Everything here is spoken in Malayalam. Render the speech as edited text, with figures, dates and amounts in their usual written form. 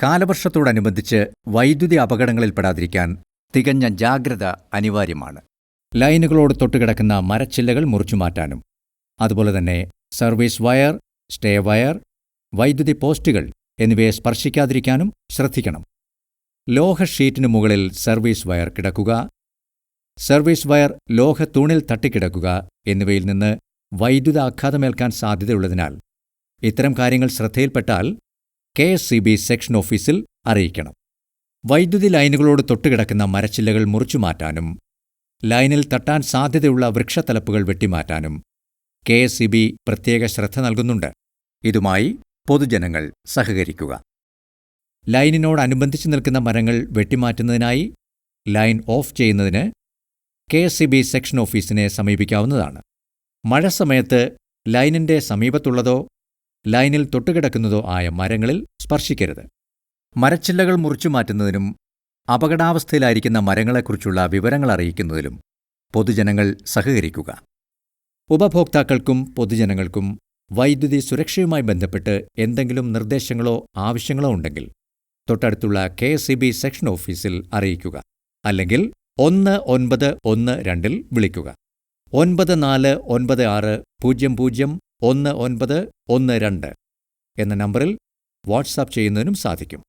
കാലവർഷത്തോടനുബന്ധിച്ച് വൈദ്യുതി അപകടങ്ങളിൽപ്പെടാതിരിക്കാൻ തികഞ്ഞ ജാഗ്രത അനിവാര്യമാണ്. ലൈനുകളോട് തൊട്ടുകിടക്കുന്ന മരച്ചില്ലകൾ മുറിച്ചുമാറ്റാനും അതുപോലെ തന്നെ സർവീസ് വയർ, സ്റ്റേ വയർ, വൈദ്യുതി പോസ്റ്റുകൾ എന്നിവയെ സ്പർശിക്കാതിരിക്കാനും ശ്രദ്ധിക്കണം. ലോഹ ഷീറ്റിനു മുകളിൽ സർവീസ് വയർ കിടക്കുക, സർവീസ് വയർ ലോഹത്തൂണിൽ തട്ടിക്കിടക്കുക എന്നിവയിൽ നിന്ന് വൈദ്യുതാഘാതമേൽക്കാൻ സാധ്യതയുള്ളതിനാൽ ഇത്തരം കാര്യങ്ങൾ ശ്രദ്ധയിൽപ്പെട്ടാൽ KSEB സെക്ഷൻ ഓഫീസിൽ അറിയിക്കണം. വൈദ്യുതി ലൈനുകളോട് തൊട്ടുകിടക്കുന്ന മരച്ചില്ലകൾ മുറിച്ചുമാറ്റാനും ലൈനിൽ തട്ടാൻ സാധ്യതയുള്ള വൃക്ഷത്തലപ്പുകൾ വെട്ടിമാറ്റാനും KSEB പ്രത്യേക ശ്രദ്ധ നൽകുന്നുണ്ട്. ഇതുമായി പൊതുജനങ്ങൾ സഹകരിക്കുക. ലൈനിനോടനുബന്ധിച്ച് നിൽക്കുന്ന മരങ്ങൾ വെട്ടിമാറ്റുന്നതിനായി ലൈൻ ഓഫ് ചെയ്യുന്നതിന് KSEB സെക്ഷൻ ഓഫീസിനെ സമീപിക്കാവുന്നതാണ്. മഴ സമയത്ത് ലൈനിന്റെ സമീപത്തുള്ളതോ ലൈനിൽ തൊട്ടുകിടക്കുന്നതോ ആയ മരങ്ങളിൽ സ്പർശിക്കരുത്. മരച്ചില്ലകൾ മുറിച്ചുമാറ്റുന്നതിനും അപകടാവസ്ഥയിലായിരിക്കുന്ന മരങ്ങളെക്കുറിച്ചുള്ള വിവരങ്ങൾ അറിയിക്കുന്നതിലും പൊതുജനങ്ങൾ സഹകരിക്കുക. ഉപഭോക്താക്കൾക്കും പൊതുജനങ്ങൾക്കും വൈദ്യുതി സുരക്ഷയുമായി ബന്ധപ്പെട്ട് എന്തെങ്കിലും നിർദ്ദേശങ്ങളോ ആവശ്യങ്ങളോ ഉണ്ടെങ്കിൽ തൊട്ടടുത്തുള്ള KSEB സെക്ഷൻ ഓഫീസിൽ അറിയിക്കുക. അല്ലെങ്കിൽ 1912 വിളിക്കുക. 9496001912 എന്ന നമ്പറിൽ വാട്സാപ്പ് ചെയ്യുന്നതിനും സാധിക്കും.